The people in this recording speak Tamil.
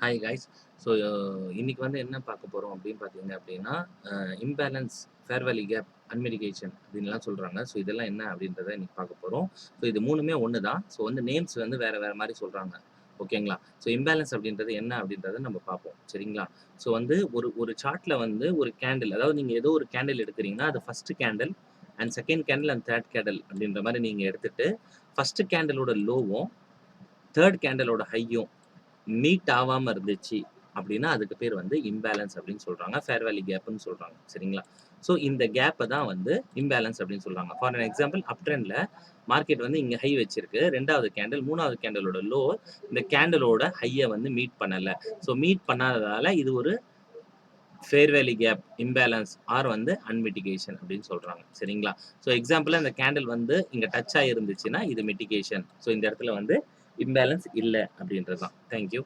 Hi guys. ஸோ இன்னைக்கு வந்து என்ன பார்க்க போகிறோம் அப்படின்னு பார்த்தீங்க அப்படின்னா, இம்பேலன்ஸ், ஃபேர் வேல்யூ கேப், அன்மிடிகேஷன் அப்படின்லாம் சொல்கிறாங்க. ஸோ இதெல்லாம் என்ன அப்படின்றத இன்னைக்கு பார்க்க போகிறோம். ஸோ இது மூணுமே ஒன்று தான். ஸோ வந்து நேம்ஸ் வந்து வேறு வேறு மாதிரி சொல்கிறாங்க. ஓகேங்களா? ஸோ இம்பேலன்ஸ் அப்படின்றது என்ன அப்படின்றத நம்ம பார்ப்போம். சரிங்களா? ஸோ வந்து ஒரு ஒரு சார்ட்டில் வந்து ஒரு கேண்டில், அதாவது நீங்கள் ஏதோ ஒரு கேண்டில் எடுக்கிறீங்கன்னா அது first candle and second candle and third candle அப்படின்ற மாதிரி நீங்கள் எடுத்துட்டு ஃபஸ்ட்டு கேண்டிலோட லோவும் தேர்ட் கேண்டிலோட ஹையும் மீட் ஆகாம இருந்துச்சு அப்படின்னா அதுக்கு பேர் வந்து இம்பேலன்ஸ் அப்படின்னு சொல்றாங்க. ஃபேர் வேல்யூ கேப்னு சொல்றாங்க. சரிங்களா? ஸோ இந்த கேப்பை தான் வந்து இம்பேலன்ஸ் அப்படின்னு சொல்றாங்க. ஃபார் அன் எக்ஸாம்பிள், அப் ட்ரெண்ட்ல மார்க்கெட் வந்து இங்க ஹை வச்சிருக்கு. ரெண்டாவது கேண்டில், மூணாவது கேண்டிலோட லோ இந்த கேண்டிலோட ஹையை வந்து மீட் பண்ணல. ஸோ மீட் பண்ணாததால இது ஒரு fair value gap, imbalance or வந்து அன்மிட்டிகேஷன் அப்படின்னு சொல்றாங்க. சரிங்களா? ஸோ எக்ஸாம்பிள், அந்த கேண்டில் வந்து இங்க டச் ஆகி இருந்துச்சுன்னா இது மிட்டிகேஷன். ஸோ இந்த இடத்துல வந்து இம்பேலன்ஸ் இல்லை அப்படின்றது தான். தேங்க்யூ.